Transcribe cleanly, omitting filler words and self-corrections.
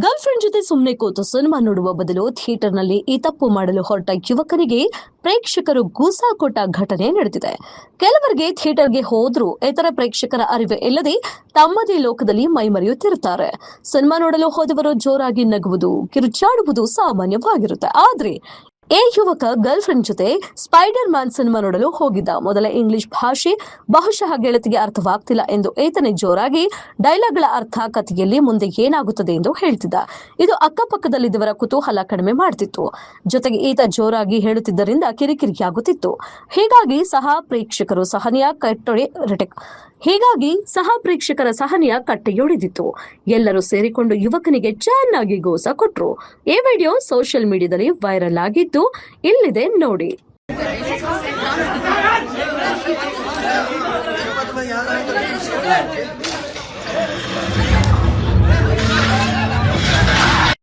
Girl friend ಜೊತೆ ಸುಮ್ಮನೆ ಕೂತು ಸಿನಿಮಾ ನೋಡುವ ಬದಲು ಥಿಯೇಟರ್ನಲ್ಲಿ ಈ ತಪ್ಪು ಮಾಡಲು ಹೊರಟ ಯುವಕನಿಗೆ ಪ್ರೇಕ್ಷಕರು ಗೂಸಾ ಕೊಟ್ಟ ಘಟನೆ ನಡೆದಿದೆ. ಕೆಲವರಿಗೆ ಥಿಯೇಟರ್ಗೆ ಹೋದ್ರೂ ಇತರ ಪ್ರೇಕ್ಷಕರ ಅರಿವೆ ಇಲ್ಲದೆ ತಮ್ಮದೇ ಲೋಕದಲ್ಲಿ ಮೈಮರೆಯುತ್ತಿರುತ್ತಾರೆ. ಸಿನಿಮಾ ನೋಡಲು ಹೋದವರು ಜೋರಾಗಿ ನಗುವುದು, ಕಿರುಚಾಡುವುದು ಸಾಮಾನ್ಯವಾಗಿರುತ್ತೆ. ಆದ್ರೆ ಈ ಯುವಕ ಗರ್ಲ್ ಫ್ರೆಂಡ್ ಜೊತೆ ಸ್ಪೈಡರ್ ಮ್ಯಾನ್ ಸಿನಿಮಾ ನೋಡಲು ಹೋಗಿದ್ದ. ಮೊದಲ ಇಂಗ್ಲಿಷ್ ಭಾಷೆ ಬಹುಶಃ ಗೆಳತಿಗೆ ಅರ್ಥವಾಗ್ತಿಲ್ಲ ಎಂದು ಈತನೇ ಜೋರಾಗಿ ಡೈಲಾಗ್ಗಳ ಅರ್ಥ, ಕಥೆಯಲ್ಲಿ ಮುಂದೆ ಏನಾಗುತ್ತದೆ ಎಂದು ಹೇಳ್ತಿದ್ದ. ಇದು ಅಕ್ಕಪಕ್ಕದಲ್ಲಿದ್ದವರ ಕುತೂಹಲ ಕಡಿಮೆ ಮಾಡ್ತಿತ್ತು. ಜೊತೆಗೆ ಈತ ಜೋರಾಗಿ ಹೇಳುತ್ತಿದ್ದರಿಂದ ಕಿರಿಕಿರಿಯಾಗುತ್ತಿತ್ತು. ಹೀಗಾಗಿ ಸಹ ಪ್ರೇಕ್ಷಕರ ಸಹನೆಯ ಕಟ್ಟೆಯೊಡೆದಿತ್ತು. ಎಲ್ಲರೂ ಸೇರಿಕೊಂಡು ಯುವಕನಿಗೆ ಚೆನ್ನಾಗಿ ಗೋಸ ಕೊಟ್ರು. ಈ ವಿಡಿಯೋ ಸೋಷಿಯಲ್ ಮೀಡಿಯಾದಲ್ಲಿ ವೈರಲ್ ಆಗಿದ್ದು ಇಲ್ಲಿದೆ ನೋಡಿ.